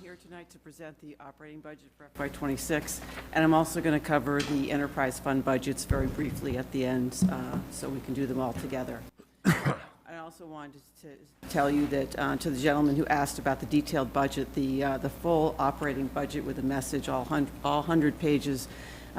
here tonight to present the operating budget for FY26, and I'm also going to cover the enterprise fund budgets very briefly at the end, so we can do them all together. I also wanted to tell you that to the gentleman who asked about the detailed budget, the full operating budget with a message, all 100 pages,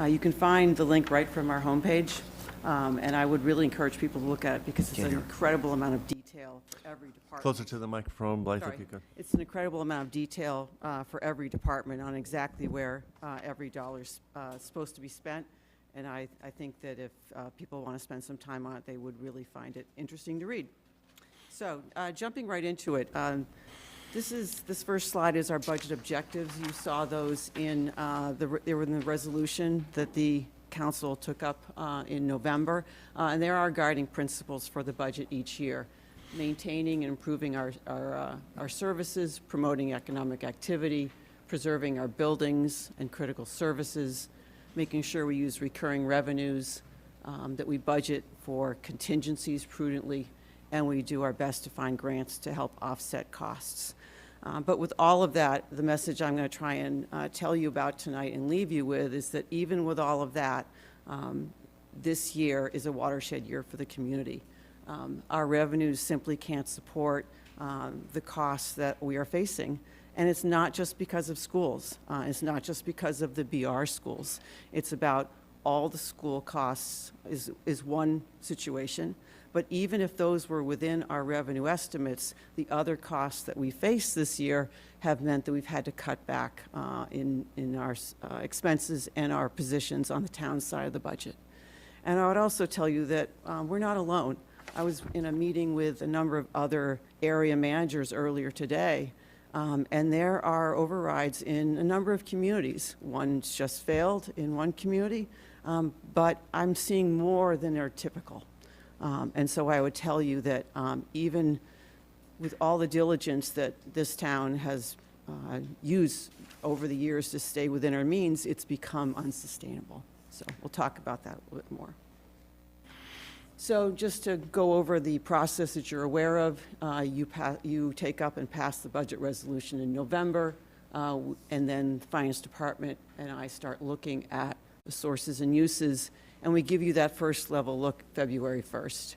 you can find the link right from our homepage, and I would really encourage people to look at it because it's an incredible amount of detail for every department. Closer to the microphone, Blythe, if you could. It's an incredible amount of detail for every department on exactly where every dollar's supposed to be spent. And I think that if people want to spend some time on it, they would really find it interesting to read. So jumping right into it, this first slide is our budget objectives. You saw those in they were in the resolution that the council took up in November, and there are guiding principles for the budget each year. Maintaining and improving our services, promoting economic activity, preserving our buildings and critical services, making sure we use recurring revenues, that we budget for contingencies prudently, and we do our best to find grants to help offset costs. But with all of that, the message I'm going to try and tell you about tonight and leave you with is that even with all of that, this year is a watershed year for the community. Our revenues simply can't support the costs that we are facing. And it's not just because of schools. It's not just because of the BR schools. It's about all the school costs is one situation. But even if those were within our revenue estimates, the other costs that we face this year have meant that we've had to cut back in our expenses and our positions on the town side of the budget. And I would also tell you that we're not alone. I was in a meeting with a number of other area managers earlier today, and there are overrides in a number of communities. One's just failed in one community, but I'm seeing more than are typical. And so I would tell you that even with all the diligence that this town has used over the years to stay within our means, it's become unsustainable. So we'll talk about that a little bit more. So just to go over the process that you're aware of, you take up and pass the budget resolution in November, and then the Finance Department and I start looking at the sources and uses, and we give you that first level look February 1st.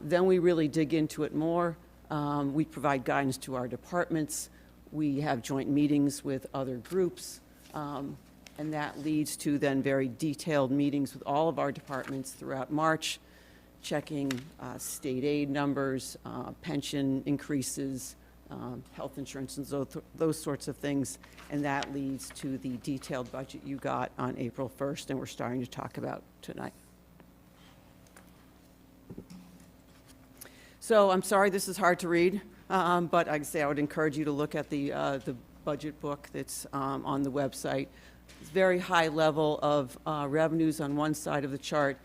Then we really dig into it more. We provide guidance to our departments. We have joint meetings with other groups, and that leads to then very detailed meetings with all of our departments throughout March, checking state aid numbers, pension increases, health insurance, and those sorts of things. And that leads to the detailed budget you got on April 1st, and we're starting to talk about tonight. So I'm sorry this is hard to read, but I would encourage you to look at the budget book that's on the website. It's very high level of revenues on one side of the chart,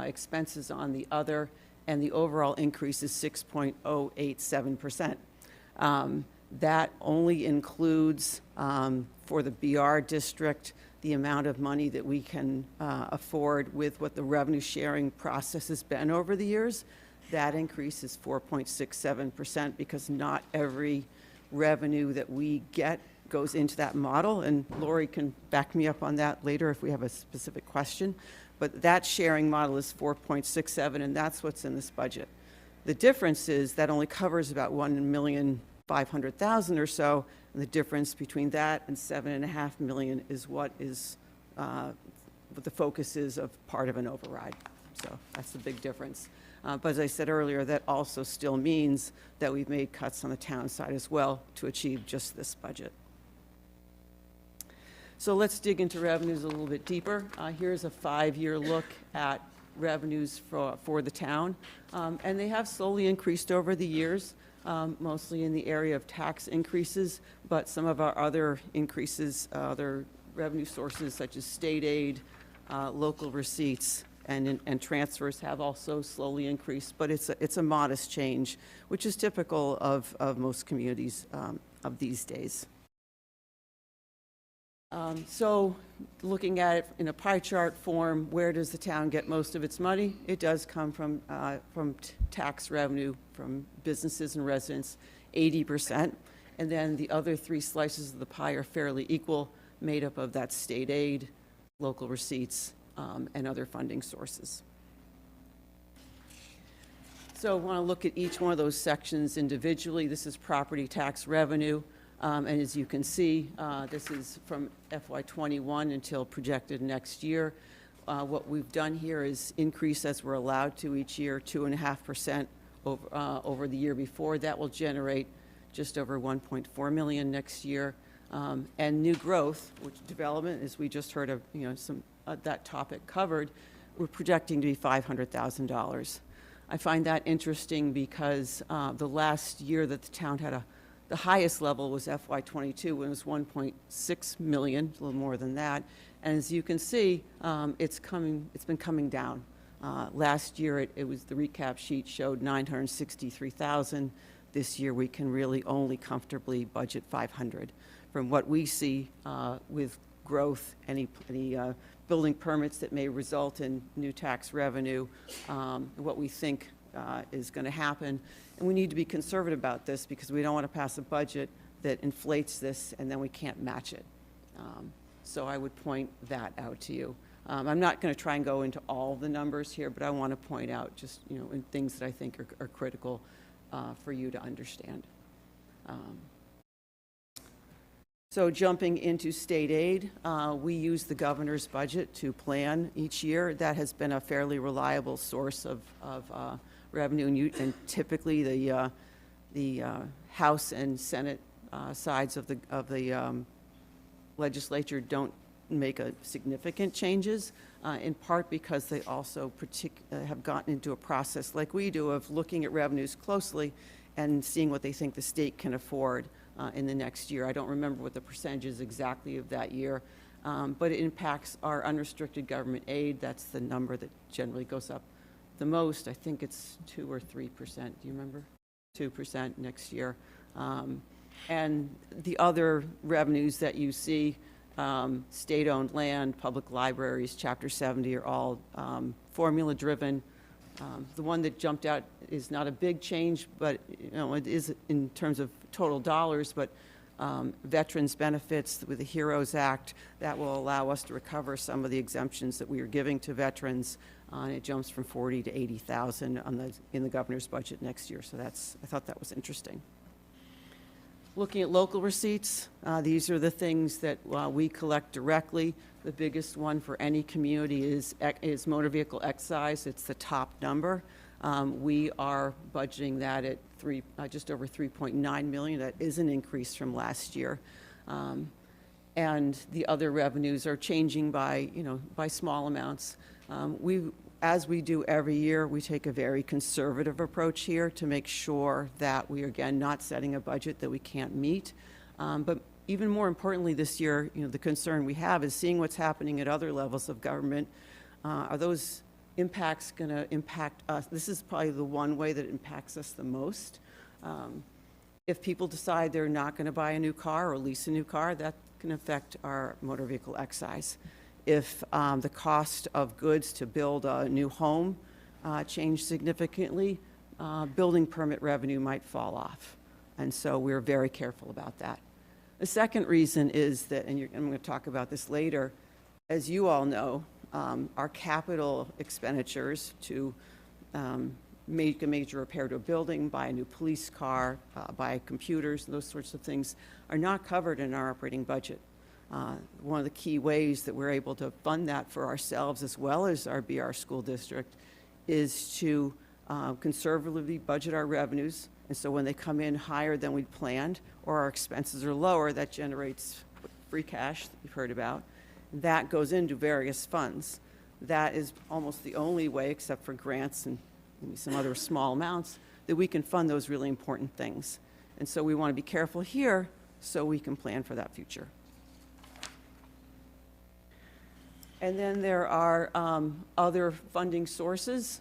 expenses on the other, and the overall increase is 6.087%. That only includes, for the BR district, the amount of money that we can afford with what the revenue sharing process has been over the years. That increase is 4.67% because not every revenue that we get goes into that model, and Lori can back me up on that later if we have a specific question. But that sharing model is 4.67, and that's what's in this budget. The difference is that only covers about 1,500,000 or so, and the difference between that and 7.5 million is what the focus is of part of an override. So that's the big difference. But as I said earlier, that also still means that we've made cuts on the town side as well to achieve just this budget. So let's dig into revenues a little bit deeper. Here's a 5-year look at revenues for the town. And they have slowly increased over the years, mostly in the area of tax increases, but some of our other increases, other revenue sources such as state aid, local receipts, and transfers have also slowly increased, but it's a modest change, which is typical of most communities of these days. So looking at it in a pie chart form, where does the town get most of its money? It does come from tax revenue from businesses and residents, 80%. And then the other three slices of the pie are fairly equal, made up of that state aid, local receipts, and other funding sources. So I want to look at each one of those sections individually. This is property tax revenue. And as you can see, this is from FY21 until projected next year. What we've done here is increase, as we're allowed to each year, 2.5% over the year before. That will generate just over 1.4 million next year. And new growth, which development, as we just heard of, some that topic covered, we're projecting to be $500,000. I find that interesting because the last year that the town had the highest level was FY22, when it was 1.6 million, a little more than that. And as you can see, it's been coming down. Last year, it was, the recap sheet showed 963,000. This year, we can really only comfortably budget 500. From what we see with growth, any building permits that may result in new tax revenue, what we think is going to happen. And we need to be conservative about this because we don't want to pass a budget that inflates this and then we can't match it. So I would point that out to you. I'm not going to try and go into all the numbers here, but I want to point out just, in things that I think are critical for you to understand. So jumping into state aid, we use the governor's budget to plan each year. That has been a fairly reliable source of revenue, and typically the House and Senate sides of the legislature don't make significant changes, in part because they also have gotten into a process like we do of looking at revenues closely and seeing what they think the state can afford in the next year. I don't remember what the percentage is exactly of that year, but it impacts our unrestricted government aid. That's the number that generally goes up the most. I think it's 2 or 3%. Do you remember? 2% next year. And the other revenues that you see, state-owned land, public libraries, Chapter 70 are all formula-driven. The one that jumped out is not a big change, but it is in terms of total dollars, but veterans benefits with the HEROES Act, that will allow us to recover some of the exemptions that we are giving to veterans. And it jumps from 40 to 80,000 in the governor's budget next year. So I thought that was interesting. Looking at local receipts, these are the things that we collect directly. The biggest one for any community is motor vehicle excise. It's the top number. We are budgeting that at just over 3.9 million. That is an increase from last year. And the other revenues are changing by small amounts. As we do every year, we take a very conservative approach here to make sure that we are, again, not setting a budget that we can't meet. But even more importantly this year, the concern we have is seeing what's happening at other levels of government. Are those impacts going to impact us? This is probably the one way that it impacts us the most. If people decide they're not going to buy a new car or lease a new car, that can affect our motor vehicle excise. If the cost of goods to build a new home change significantly, building permit revenue might fall off. And so we're very careful about that. The second reason is that, and I'm going to talk about this later, as you all know, our capital expenditures to make a major repair to a building, buy a new police car, buy computers, those sorts of things are not covered in our operating budget. One of the key ways that we're able to fund that for ourselves as well as our BR school district is to conservatively budget our revenues. And so when they come in higher than we'd planned or our expenses are lower, that generates free cash that you've heard about. That goes into various funds. That is almost the only way, except for grants and maybe some other small amounts, that we can fund those really important things. And so we want to be careful here so we can plan for that future. And then there are other funding sources.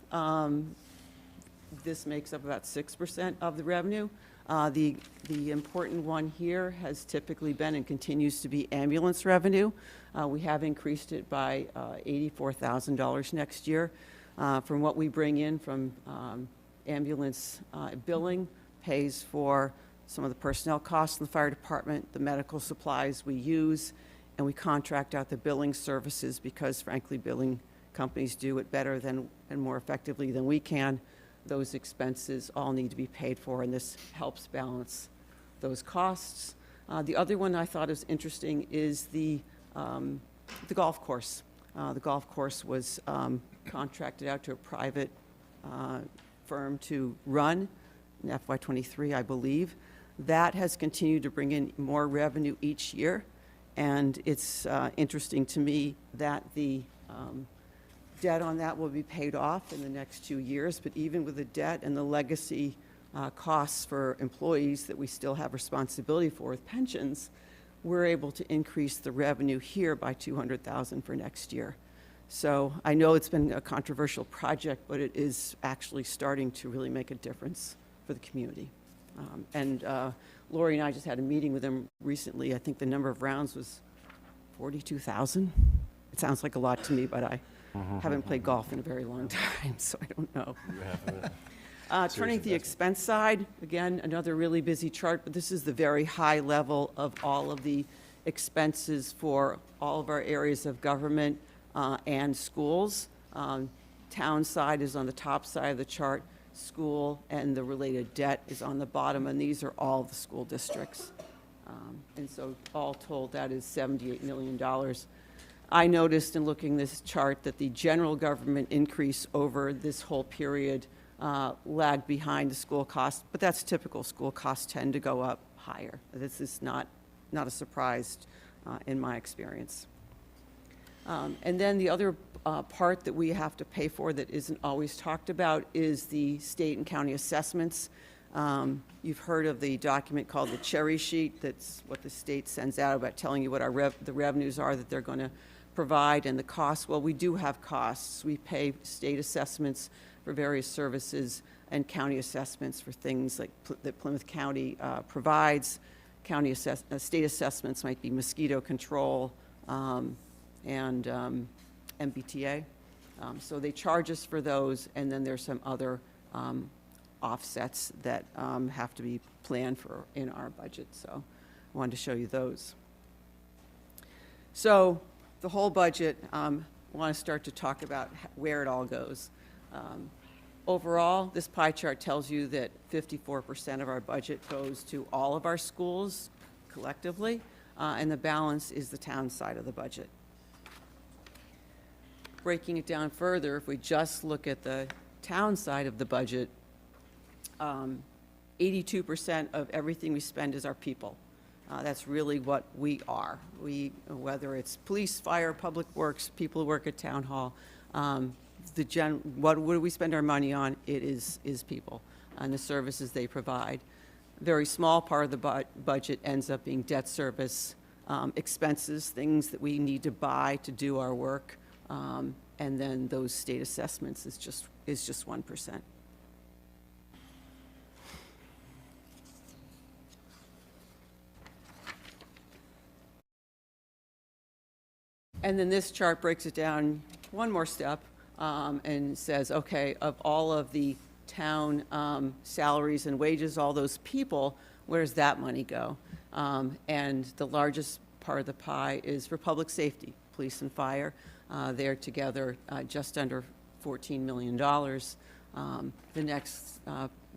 This makes up about 6% of the revenue. The important one here has typically been and continues to be ambulance revenue. We have increased it by $84,000 next year. From what we bring in from ambulance billing, pays for some of the personnel costs in the fire department, the medical supplies we use, and we contract out the billing services because frankly, billing companies do it better than and more effectively than we can. Those expenses all need to be paid for, and this helps balance those costs. The other one I thought was interesting is the golf course. The golf course was contracted out to a private firm to run in FY23, I believe. That has continued to bring in more revenue each year, and it's interesting to me that the debt on that will be paid off in the next 2 years, but even with the debt and the legacy costs for employees that we still have responsibility for with pensions, we're able to increase the revenue here by $200,000 for next year. So I know it's been a controversial project, but it is actually starting to really make a difference for the community. Lori and I just had a meeting with them recently. I think the number of rounds was 42,000. It sounds like a lot to me, but I haven't played golf in a very long time, so I don't know. Turning to the expense side, again, another really busy chart, but this is the very high level of all of the expenses for all of our areas of government and schools. Town side is on the top side of the chart. School and the related debt is on the bottom, and these are all the school districts. And so all told, that is $78 million. I noticed in looking this chart that the general government increase over this whole period lagged behind the school costs, but that's typical. School costs tend to go up higher. This is not a surprise in my experience. And then the other part that we have to pay for that isn't always talked about is the state and county assessments. You've heard of the document called the cherry sheet. That's what the state sends out about telling you what the revenues are that they're going to provide and the costs. Well, we do have costs. We pay state assessments for various services and county assessments for things like that Plymouth County provides. State assessments might be mosquito control and MBTA. So they charge us for those, and then there's some other offsets that have to be planned for in our budget. So I wanted to show you those. So the whole budget, I want to start to talk about where it all goes. Overall, this pie chart tells you that 54% of our budget goes to all of our schools collectively, and the balance is the town side of the budget. Breaking it down further, if we just look at the town side of the budget, 82% of everything we spend is our people. That's really what we are. Whether it's police, fire, public works, people who work at town hall, what do we spend our money on? It is people and the services they provide. A very small part of the budget ends up being debt service, expenses, things that we need to buy to do our work, and then those state assessments is just 1%. And then this chart breaks it down one more step and says, okay, of all of the town salaries and wages, all those people, where does that money go? And the largest part of the pie is for public safety, police and fire. They're together just under $14 million. The next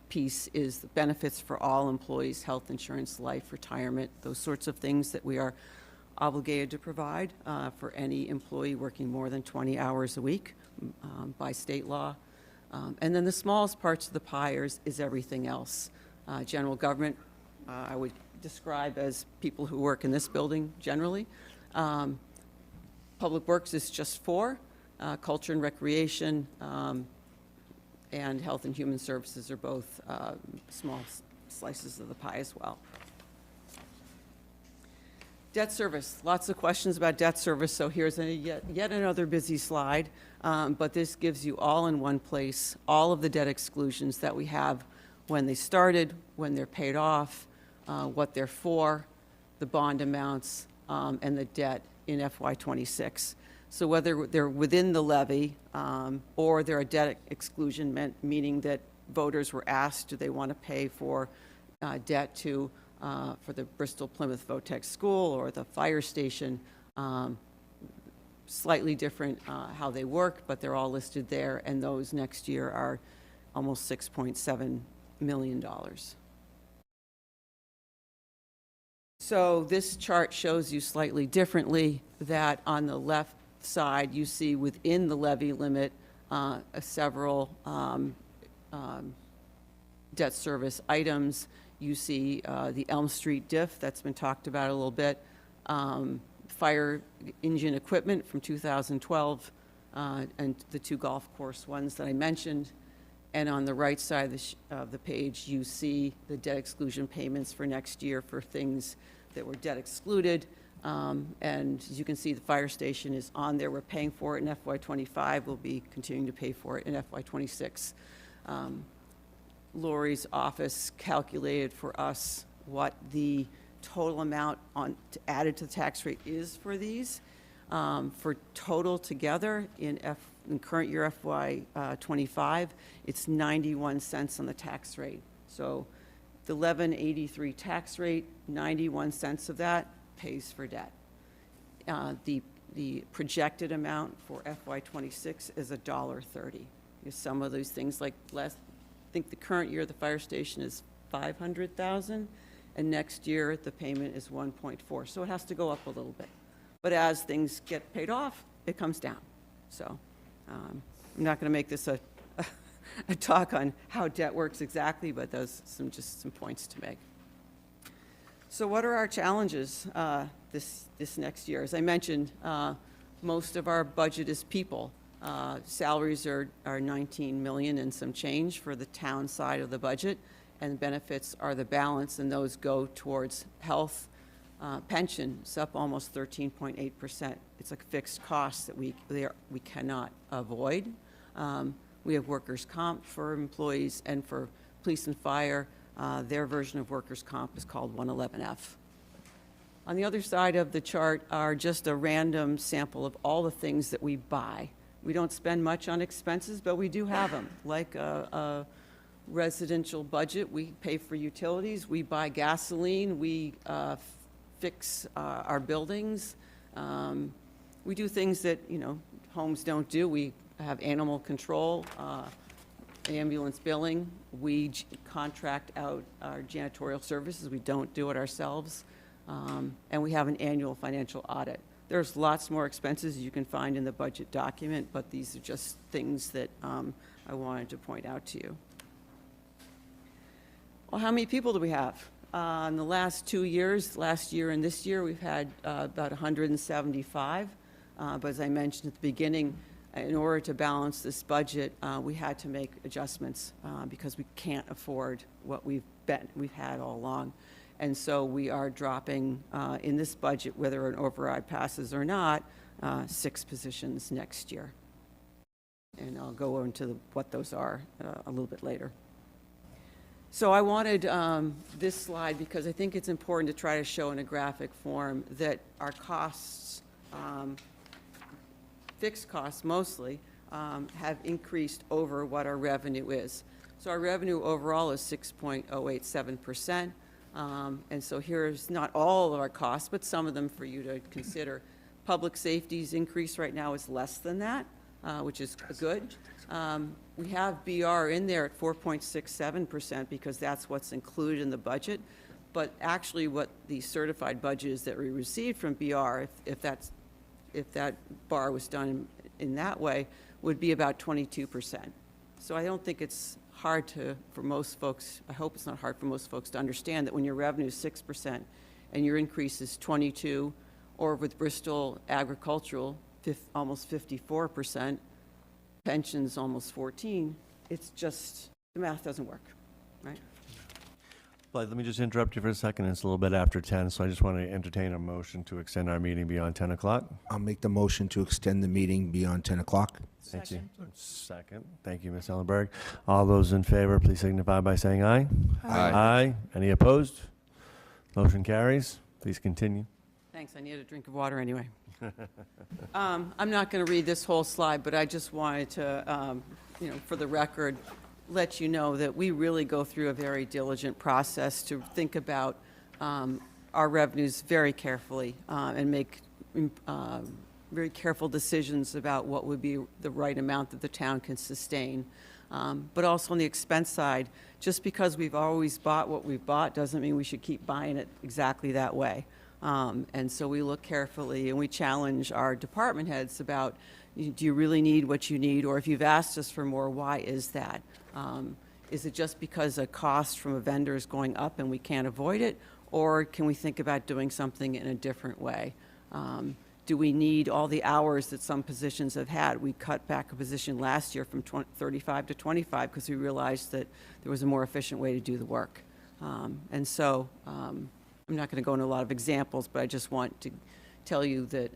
piece is the benefits for all employees, health insurance, life, retirement, those sorts of things that we are obligated to provide for any employee working more than 20 hours a week by state law. And then the smallest parts of the pie is everything else. General government, I would describe as people who work in this building generally. Public works is just 4. Culture and recreation and health and human services are both small slices of the pie as well. Debt service, lots of questions about debt service, so here's yet another busy slide, but this gives you all in one place all of the debt exclusions that we have when they started, when they're paid off, what they're for, the bond amounts, and the debt in FY26. So whether they're within the levy or they're a debt exclusion, meaning that voters were asked, do they want to pay for debt to, for the Bristol Plymouth Votech School or the fire station. Slightly different how they work, but they're all listed there, and those next year are almost $6.7 million. So this chart shows you slightly differently that on the left side, you see within the levy limit several debt service items. You see the Elm Street diff that's been talked about a little bit, fire engine equipment from 2012, and the 2 golf course ones that I mentioned. And on the right side of the page, you see the debt exclusion payments for next year for things that were debt excluded. And as you can see, the fire station is on there. We're paying for it in FY25. We'll be continuing to pay for it in FY26. Lori's office calculated for us what the total amount added to the tax rate is for these. For total together in current year FY25, it's 91 cents on the tax rate. So the 1183 tax rate, 91 cents of that pays for debt. The projected amount for FY26 is $1.30. Some of those things like I think the current year the fire station is $500,000, and next year the payment is 1.4. So it has to go up a little bit. But as things get paid off, it comes down. So I'm not going to make this a talk on how debt works exactly, but those just some points to make. So what are our challenges this next year? As I mentioned, most of our budget is people. Salaries are 19 million and some change for the town side of the budget, and benefits are the balance, and those go towards health. Pension is up almost 13.8%. It's a fixed cost that we cannot avoid. We have workers' comp for employees, and for police and fire, their version of workers' comp is called 111F. On the other side of the chart are just a random sample of all the things that we buy. We don't spend much on expenses, but we do have them, like a residential budget. We pay for utilities, we buy gasoline, we fix our buildings. We do things that, homes don't do. We have animal control, ambulance billing. We contract out our janitorial services. We don't do it ourselves. And we have an annual financial audit. There's lots more expenses you can find in the budget document, but these are just things that I wanted to point out to you. Well, how many people do we have? In the last 2 years, last year and this year, we've had about 175. But as I mentioned at the beginning, in order to balance this budget, we had to make adjustments because we can't afford what we've had all along. And so we are dropping in this budget, whether an override passes or not, 6 positions next year. And I'll go into what those are a little bit later. So I wanted this slide because I think it's important to try to show in a graphic form that our costs, fixed costs mostly, have increased over what our revenue is. So our revenue overall is 6.087%. And so here's not all of our costs, but some of them for you to consider. Public safety's increase right now is less than that, which is good. We have BR in there at 4.67% because that's what's included in the budget. But actually what the certified budget is that we received from BR, if that bar was done in that way, would be about 22%. So I don't think it's hard for most folks, I hope it's not hard for most folks to understand that when your revenue is 6% and your increase is 22%, or with Bristol Agricultural, almost 54%, pensions almost 14%, it's just, the math doesn't work, right? Blythe, let me just interrupt you for a second. It's a little bit after 10, so I just want to entertain a motion to extend our meeting beyond 10 o'clock. I'll make the motion to extend the meeting beyond 10 o'clock. Thank you. Second. Thank you, Ms. Ellenberg. All those in favor, please signify by saying aye. Aye. Aye. Any opposed? Motion carries. Please continue. Thanks, I needed a drink of water anyway. I'm not going to read this whole slide, but I just wanted to, for the record, let you know that we really go through a very diligent process to think about our revenues very carefully and make very careful decisions about what would be the right amount that the town can sustain. But also on the expense side, just because we've always bought what we've bought doesn't mean we should keep buying it exactly that way. And so we look carefully and we challenge our department heads about, do you really need what you need? Or if you've asked us for more, why is that? Is it just because a cost from a vendor is going up and we can't avoid it? Or can we think about doing something in a different way? Do we need all the hours that some positions have had? We cut back a position last year from 35 to 25 because we realized that there was a more efficient way to do the work. And so I'm not going to go into a lot of examples, but I just want to tell you that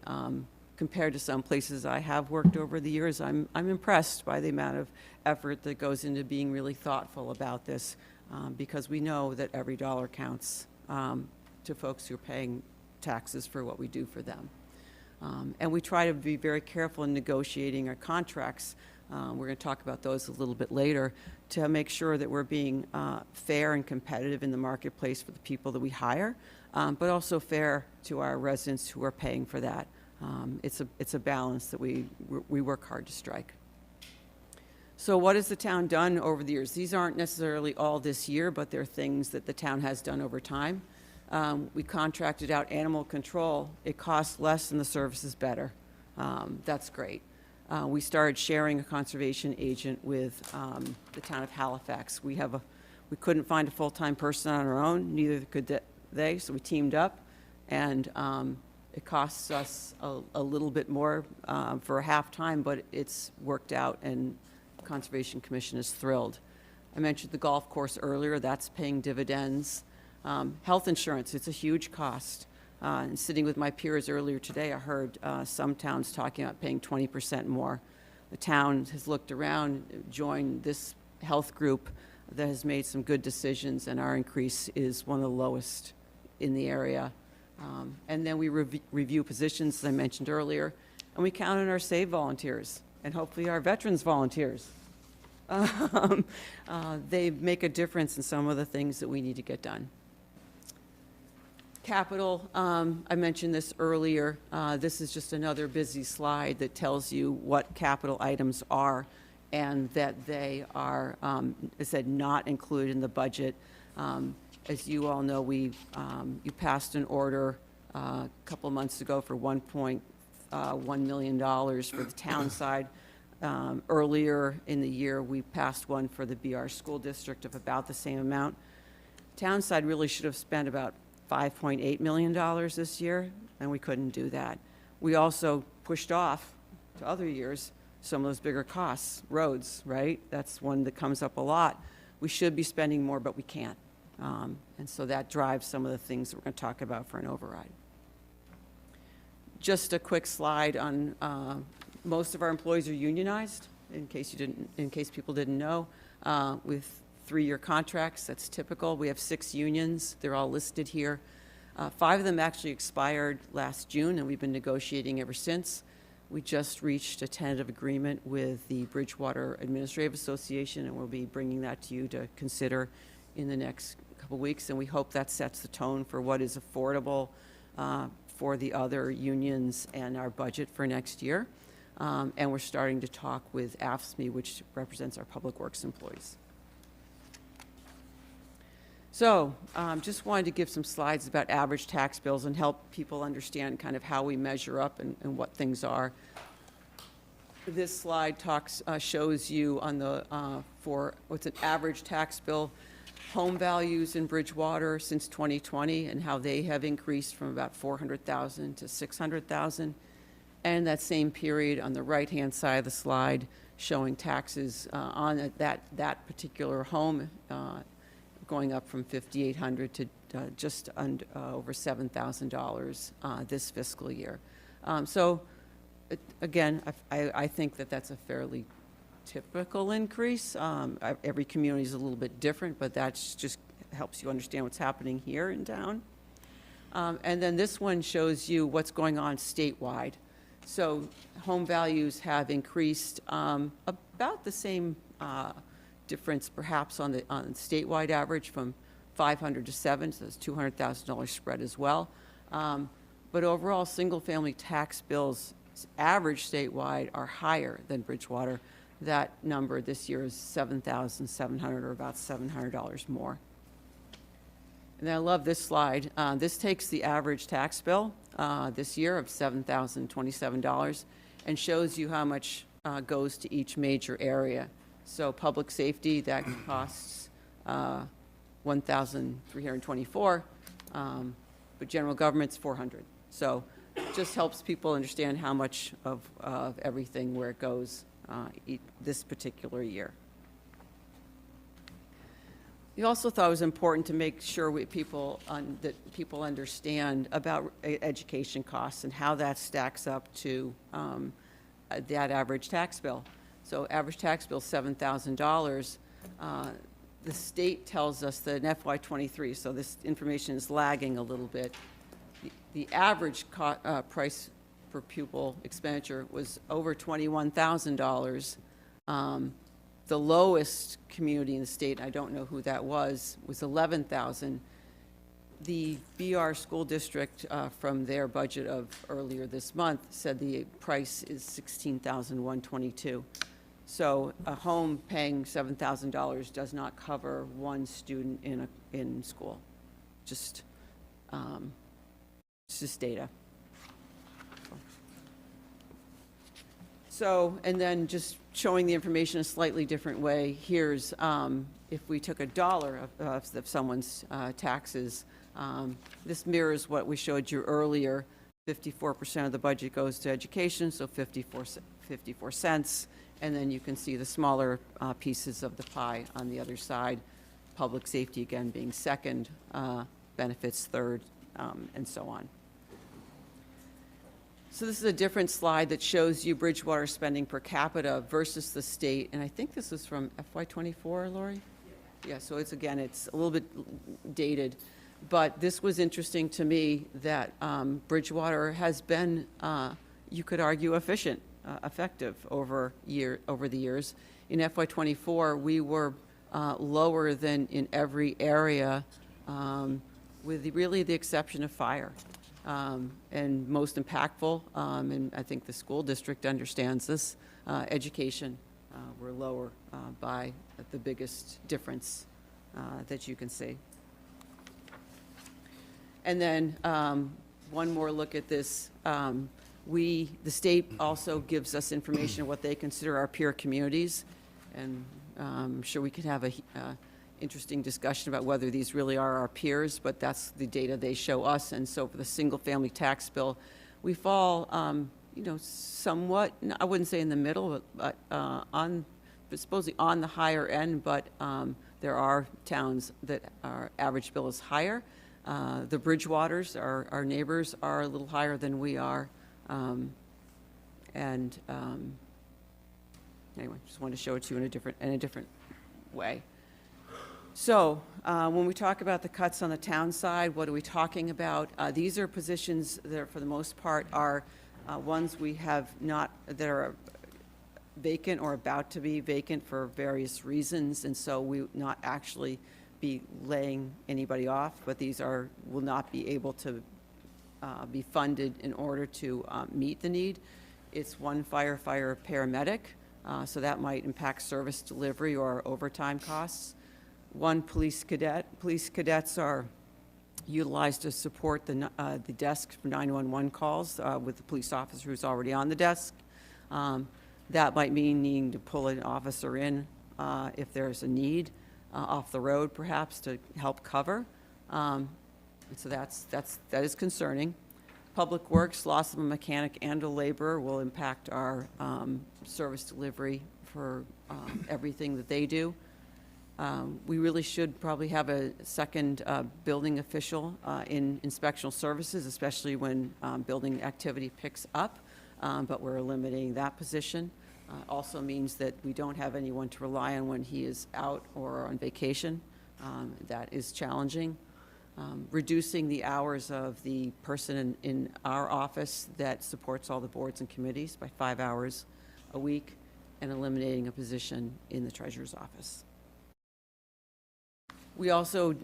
compared to some places I have worked over the years, I'm impressed by the amount of effort that goes into being really thoughtful about this because we know that every dollar counts to folks who are paying taxes for what we do for them. And we try to be very careful in negotiating our contracts. We're going to talk about those a little bit later to make sure that we're being fair and competitive in the marketplace for the people that we hire, but also fair to our residents who are paying for that. It's a balance that we work hard to strike. So what has the town done over the years? These aren't necessarily all this year, but they're things that the town has done over time. We contracted out animal control. It costs less and the service is better. That's great. We started sharing a conservation agent with the town of Halifax. We couldn't find a full-time person on our own, neither could they, so we teamed up, and it costs us a little bit more for a half-time, but it's worked out, and the Conservation Commission is thrilled. I mentioned the golf course earlier. That's paying dividends. Health insurance, it's a huge cost. And sitting with my peers earlier today, I heard some towns talking about paying 20% more. The town has looked around, joined this health group that has made some good decisions, and our increase is one of the lowest in the area. And then we review positions, as I mentioned earlier, and we count on our SAVE volunteers and hopefully our veterans volunteers. They make a difference in some of the things that we need to get done. Capital, I mentioned this earlier. This is just another busy slide that tells you what capital items are and that they are, as I said, not included in the budget. As you all know, you passed an order a couple of months ago for $1.1 million for the town side. Earlier in the year, we passed one for the BR school district of about the same amount. Town side really should have spent about $5.8 million this year, and we couldn't do that. We also pushed off to other years some of those bigger costs. Roads, right? That's one that comes up a lot. We should be spending more, but we can't. And so that drives some of the things that we're going to talk about for an override. Just a quick slide on most of our employees are unionized, in case people didn't know, with 3-year contracts. That's typical. We have 6 unions. They're all listed here. 5 of them actually expired last June, and we've been negotiating ever since. We just reached a tentative agreement with the Bridgewater Administrative Association, and we'll be bringing that to you to consider in the next couple weeks, and we hope that sets the tone for what is affordable for the other unions and our budget for next year. And we're starting to talk with AFSCME, which represents our public works employees. So just wanted to give some slides about average tax bills and help people understand kind of how we measure up and what things are. This slide shows you on the for what's an average tax bill, home values in Bridgewater since 2020 and how they have increased from about $400,000 to $600,000. And that same period on the right-hand side of the slide showing taxes on that particular home going up from $5,800 to just over $7,000 this fiscal year. So again, I think that that's a fairly typical increase. Every community is a little bit different, but that just helps you understand what's happening here in town. And then this one shows you what's going on statewide. So home values have increased about the same difference perhaps on the statewide average from 500 to 7, so there's $200,000 spread as well. But overall, single-family tax bills average statewide are higher than Bridgewater. That number this year is $7,700, or about $700 more. And I love this slide. This takes the average tax bill this year of $7,027 and shows you how much goes to each major area. So public safety, that costs $1,324, but general government's $400. So it just helps people understand how much of everything where it goes this particular year. We also thought it was important to make sure that people understand about education costs and how that stacks up to that average tax bill. So average tax bill, $7,000. The state tells us that in FY23, so this information is lagging a little bit, the average price per pupil expenditure was over $21,000. The lowest community in the state, I don't know who that was $11,000. The BR school district, from their budget of earlier this month, said the price is $16,122. So a home paying $7,000 does not cover one student in school. It's just data. So, and then just showing the information a slightly different way, here's if we took $1 of someone's taxes, this mirrors what we showed you earlier. 54% of the budget goes to education, so 54 cents. And then you can see the smaller pieces of the pie on the other side. Public safety, again, being second, benefits third, and so on. So this is a different slide that shows you Bridgewater spending per capita versus the state. And I think this is from FY24, Lori? Yeah, so it's, again, it's a little bit dated. But this was interesting to me that Bridgewater has been, you could argue, effective over the years. In FY24, we were lower than in every area, with really the exception of fire. And most impactful, and I think the school district understands this, education, we're lower by the biggest difference that you can see. And then one more look at this. The state also gives us information of what they consider our peer communities, and I'm sure we could have a interesting discussion about whether these really are our peers, but that's the data they show us. And so for the single-family tax bill, we fall, somewhat, I wouldn't say in the middle, but supposedly on the higher end, but there are towns that our average bill is higher. The Bridgewaters, our neighbors, are a little higher than we are. Anyway, just wanted to show it to you in a different way. So when we talk about the cuts on the town side, what are we talking about? These are positions that, for the most part, are ones we have not, that are vacant or about to be vacant for various reasons, and so we will not actually be laying anybody off, but these will not be able to be funded in order to meet the need. It's one firefighter paramedic, so that might impact service delivery or overtime costs. One police cadet. Police cadets are utilized to support the desk for 911 calls with the police officer who's already on the desk. That might mean needing to pull an officer in if there's a need off the road, perhaps, to help cover. So that is concerning. Public Works, loss of a mechanic and a laborer will impact our service delivery for everything that they do. We really should probably have a second building official in inspectional services, especially when building activity picks up, but we're eliminating that position. Also means that we don't have anyone to rely on when he is out or on vacation. That is challenging. Reducing the hours of the person in our office that supports all the boards and committees by 5 hours a week, and eliminating a position in the treasurer's office. We also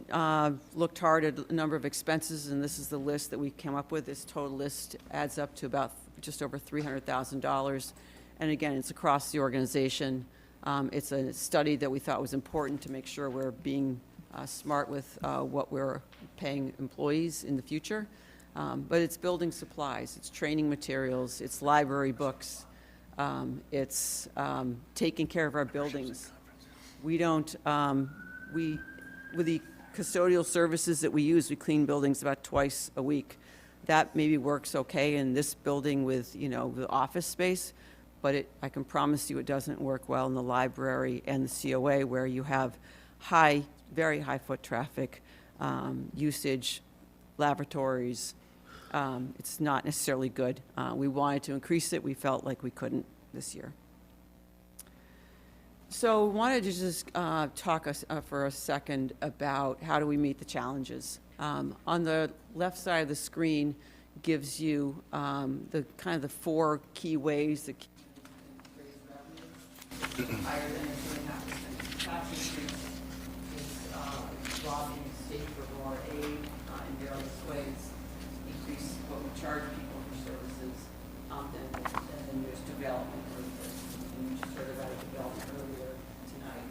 looked hard at a number of expenses, and this is the list that we came up with. This total list adds up to about just over $300,000. And again, it's across the organization. It's a study that we thought was important to make sure we're being smart with what we're paying employees in the future. But it's building supplies, it's training materials, it's library books, it's taking care of our buildings. We don't, with the custodial services that we use, we clean buildings about twice a week. That maybe works okay in this building with, you know, the office space, but I can promise you it doesn't work well in the library and the COA, where you have very high foot traffic, usage, lavatories. It's not necessarily good. We wanted to increase it. We felt like we couldn't this year. So wanted to just talk for a second about how do we meet the challenges. On the left side of the screen gives you the kind of the 4 key ways that raise revenue higher than a 2.5% tax increase. Is lobbying state for more aid in various ways, increase what we charge people for services, and then there's development. And you just heard about development earlier tonight.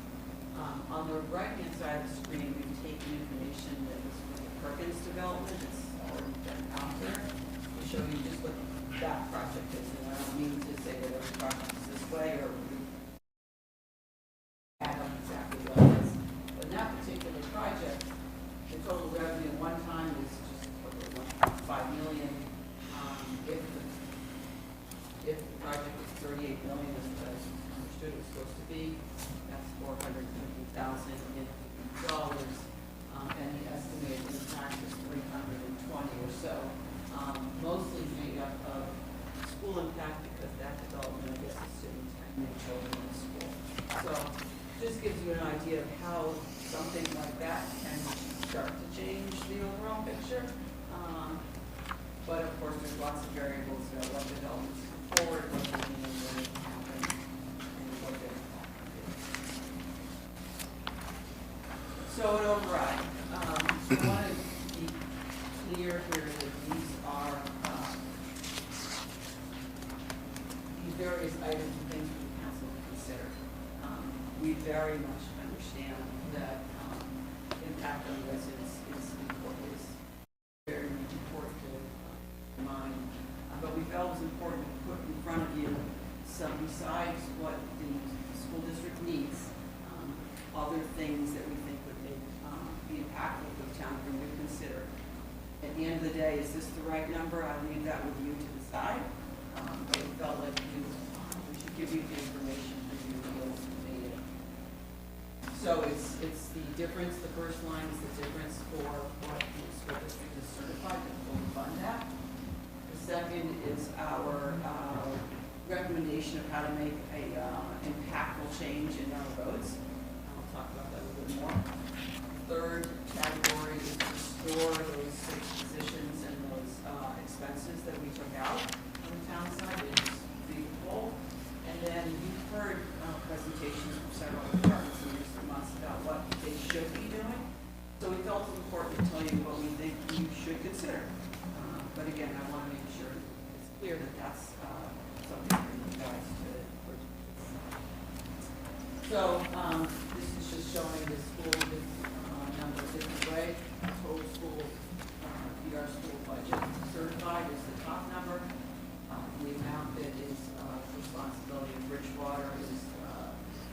On the right-hand side of the screen, we've taken information that was from the Perkins development. It's already been out there to show you just what that project is. And I don't mean to say that every project is this way or add up exactly what it is. But in that particular project, the total revenue one time is just over 1.5 million. If the project was 38 million, as I understood it was supposed to be, that's $450,000 in dollars, and the estimated impact is 320 or so, mostly made up of school impact because that development, I guess, is sitting 10 children in the school. So just gives you an idea of how something like that can start to change the overall picture. But of course, there's lots of variables about what developments come forward, what they mean, when it happens, and what their impact is. So an override. So I want to be clear here that these are the various items and things for the council to consider. We very much understand that impact on residents is important, is very important to mind. But we felt it was important to put in front of you some, besides what the school district needs, other things that we think would be impactful for the town for you to consider. At the end of the day, is this the right number? I leave that with you to decide. But we felt like we should give you the information for you to be able to debate it. So it's the difference, the first line is the difference for what the school district is certified to fully fund that. The second is our recommendation of how to make a impactful change in our roads. I'll talk about that a little bit more. Third category is to restore those 6 positions and those expenses that we took out on the town side. It's feasible. And then you've heard presentations from several departments in recent months about what they should be doing. So we felt it important to tell you what we think you should consider. But again, I want to make sure it's clear that that's something for you guys to. So this is just showing the school number a different way. Total school, PR school budget certified is the top number. The amount that is responsibility of Bridgewater is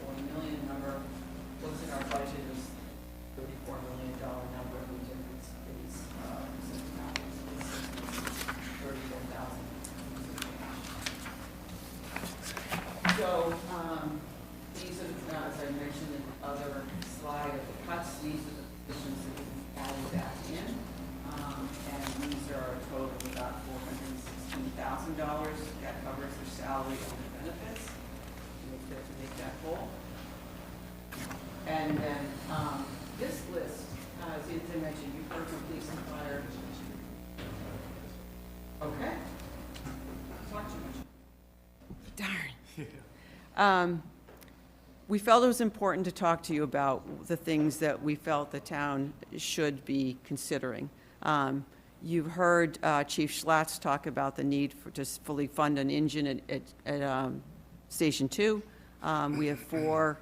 40 million number. What's in our budget is $34 million number. The difference is $34,000. So these are, as I mentioned in the other slide of the cuts, these are the positions that we've added back in. And these are a total of about $416,000. That covers their salary and their benefits to make that whole. And then this list, as I mentioned, you've heard from police and fire. Okay. Talk too much. Darn. we felt it was important to talk to you about the things that we felt the town should be considering. You've heard Chief Schlatt's talk about the need for to fully fund an engine at Station 2. We have four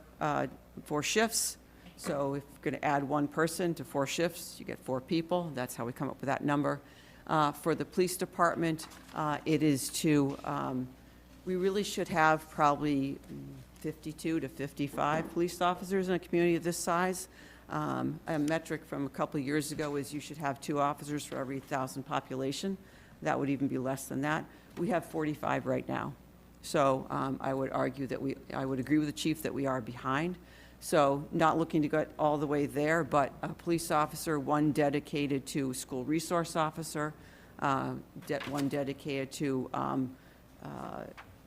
shifts, so if you're going to add one person to 4 shifts, you get 4 people. That's how we come up with that number. For the police department, it is to, we really should have probably 52 to 55 police officers in a community of this size. A metric from a couple of years ago is you should have 2 officers for every 1,000 population. That would even be less than that. We have 45 right now. So I would argue that I would agree with the chief that we are behind. So not looking to get all the way there, but a police officer, 1 dedicated to school resource officer, 1 dedicated to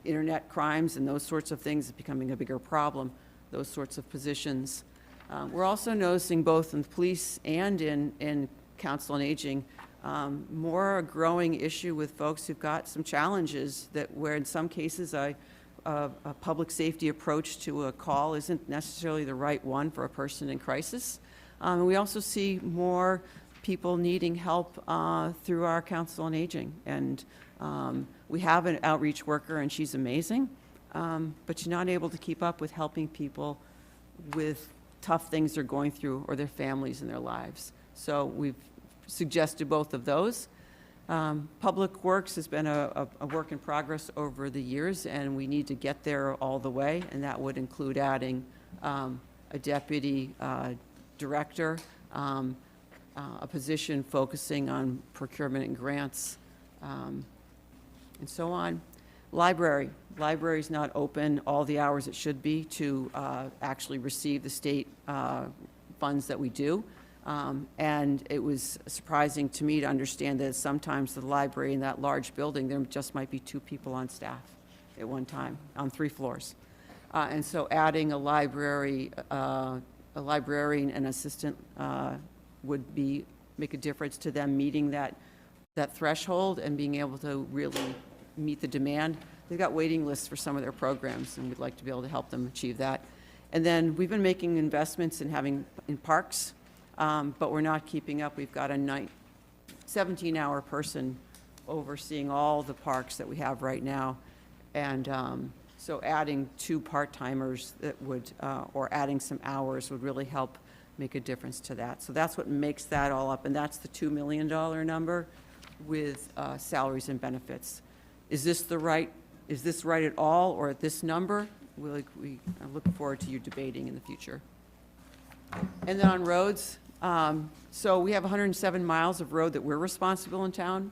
internet crimes and those sorts of things is becoming a bigger problem, those sorts of positions. We're also noticing both in police and in council on aging, more a growing issue with folks who've got some challenges that where in some cases a public safety approach to a call isn't necessarily the right one for a person in crisis. We also see more people needing help through our council on aging. And we have an outreach worker and she's amazing, but she's not able to keep up with helping people with tough things they're going through or their families and their lives. So we've suggested both of those. Public Works has been a work in progress over the years, and we need to get there all the way, and that would include adding a deputy director, a position focusing on procurement and grants, and so on. Library's not open all the hours it should be to actually receive the state funds that we do. And it was surprising to me to understand that sometimes the library in that large building, there just might be 2 people on staff at one time on 3 floors. And so adding a librarian and assistant would make a difference to them meeting that threshold and being able to really meet the demand. They've got waiting lists for some of their programs, and we'd like to be able to help them achieve that. And then we've been making investments in parks, but we're not keeping up. We've got a 17-hour person overseeing all the parks that we have right now. And so adding 2 part-timers that would, or adding some hours would really help make a difference to that. So that's what makes that all up, and that's the $2 million number with salaries and benefits. Is this right at all, or at this number? I'm looking forward to you debating in the future. And then on roads, so we have 107 miles of road that we're responsible in town,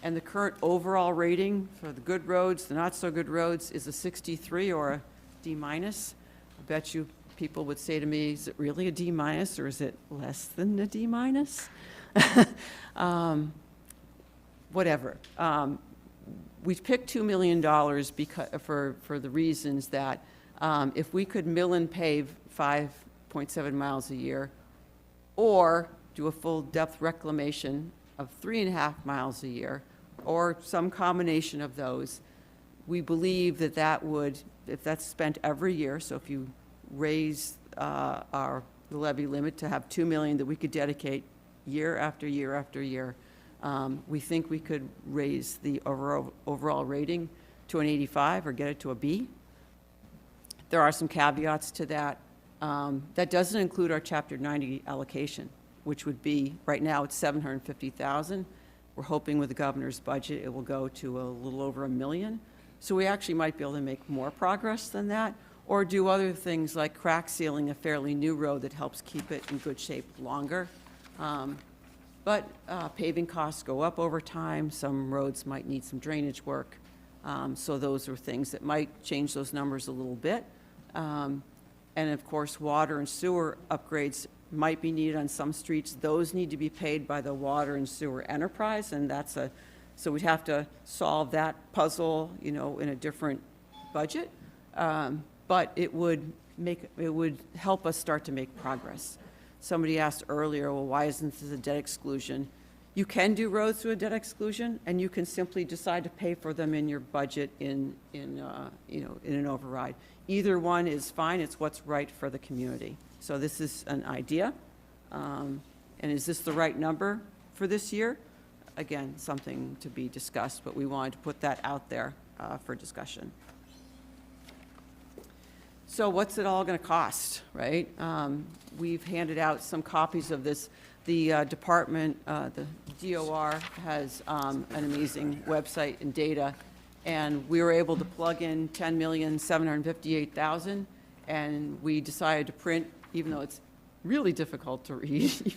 and the current overall rating for the good roads, the not so good roads, is a 63 or a D-. I bet you people would say to me, is it really a D- or is it less than a D-? Whatever. We've picked $2 million for the reasons that if we could mill and pave 5.7 miles a year, or do a full depth reclamation of 3.5 miles a year, or some combination of those, we believe that would, if that's spent every year, so if you raise the levy limit to have $2 million that we could dedicate year after year after year, we think we could raise the overall rating to an 85 or get it to a B. There are some caveats to that. That doesn't include our Chapter 90 allocation, which would be, right now it's $750,000. We're hoping with the governor's budget it will go to a little over $1 million. So we actually might be able to make more progress than that, or do other things like crack sealing a fairly new road that helps keep it in good shape longer. But paving costs go up over time. Some roads might need some drainage work. So those are things that might change those numbers a little bit. And of course, water and sewer upgrades might be needed on some streets. Those need to be paid by the water and sewer enterprise, and so we'd have to solve that puzzle, in a different budget. But it would help us start to make progress. Somebody asked earlier, well, why isn't this a debt exclusion? You can do roads through a debt exclusion, and you can simply decide to pay for them in your budget in an override. Either one is fine, it's what's right for the community. So this is an idea. And is this the right number for this year? Again, something to be discussed, but we wanted to put that out there for discussion. So what's it all going to cost, right? We've handed out some copies of this. The department, the DOR, has an amazing website and data, and we were able to plug in $10,758,000, and we decided to print, even though it's really difficult to read,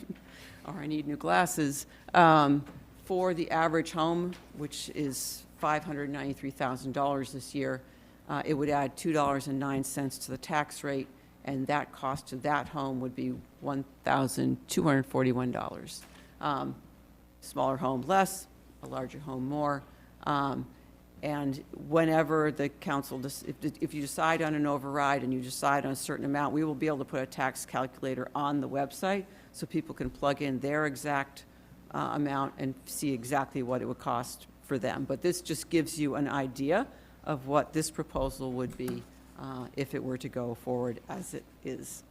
or I need new glasses, for the average home, which is $593,000 this year. It would add $2.09 to the tax rate, and that cost to that home would be $1,241. Smaller home less, a larger home more. And whenever the council, if you decide on an override and you decide on a certain amount, we will be able to put a tax calculator on the website so people can plug in their exact amount and see exactly what it would cost for them. But this just gives you an idea of what this proposal would be if it were to go forward as it is.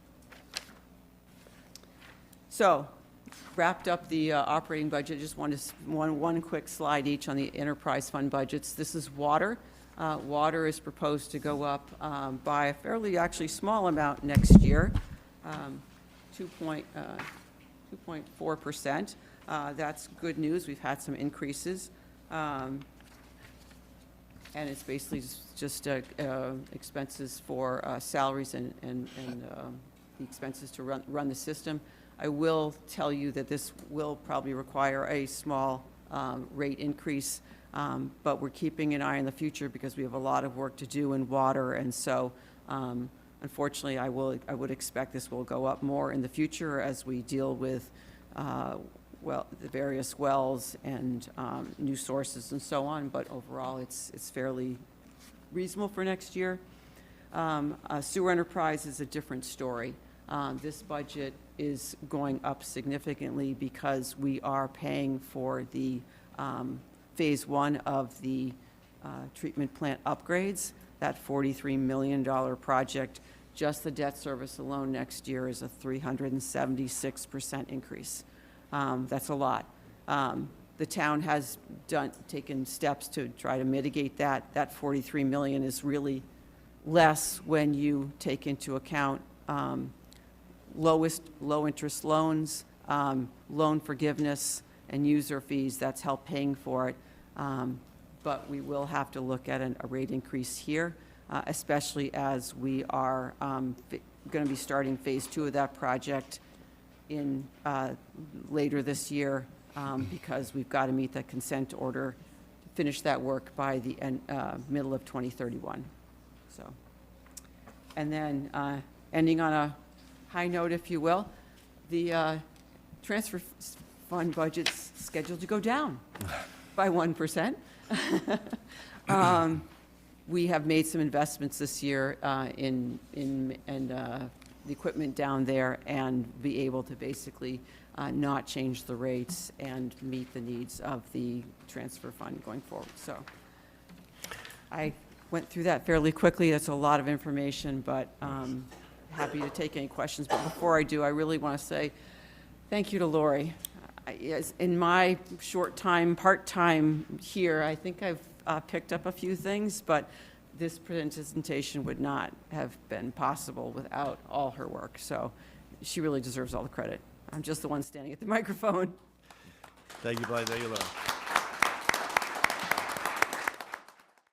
So, wrapped up the operating budget. Just one quick slide each on the enterprise fund budgets. This is water. Water is proposed to go up by a fairly actually small amount next year, 2.4%. That's good news. We've had some increases. And it's basically just expenses for salaries and the expenses to run the system. I will tell you that this will probably require a small rate increase, but we're keeping an eye on the future because we have a lot of work to do in water, and so unfortunately I would expect this will go up more in the future as we deal with the various wells and new sources and so on, but overall it's fairly reasonable for next year. Sewer enterprise is a different story. This budget is going up significantly because we are paying for the phase one of the treatment plant upgrades. That $43 million project, just the debt service alone next year is a 376% increase. That's a lot. The town has taken steps to try to mitigate that. That $43 million is really less when you take into account low-interest loans, loan forgiveness, and user fees. That's help paying for it. But we will have to look at a rate increase here, especially as we are going to be starting phase two of that project in later this year because we've got to meet the consent order, finish that work by the middle of 2031. So, and then ending on a high note, if you will, the transfer fund budget's scheduled to go down by 1%. We have made some investments this year in the equipment down there and be able to basically not change the rates and meet the needs of the transfer fund going forward. So I went through that fairly quickly. That's a lot of information, but happy to take any questions. But before I do, I really want to say thank you to Lori. In my short time, part-time here, I think I've picked up a few things, but this presentation would not have been possible without all her work. So she really deserves all the credit. I'm just the one standing at the microphone. Thank you, Blythe. There you go.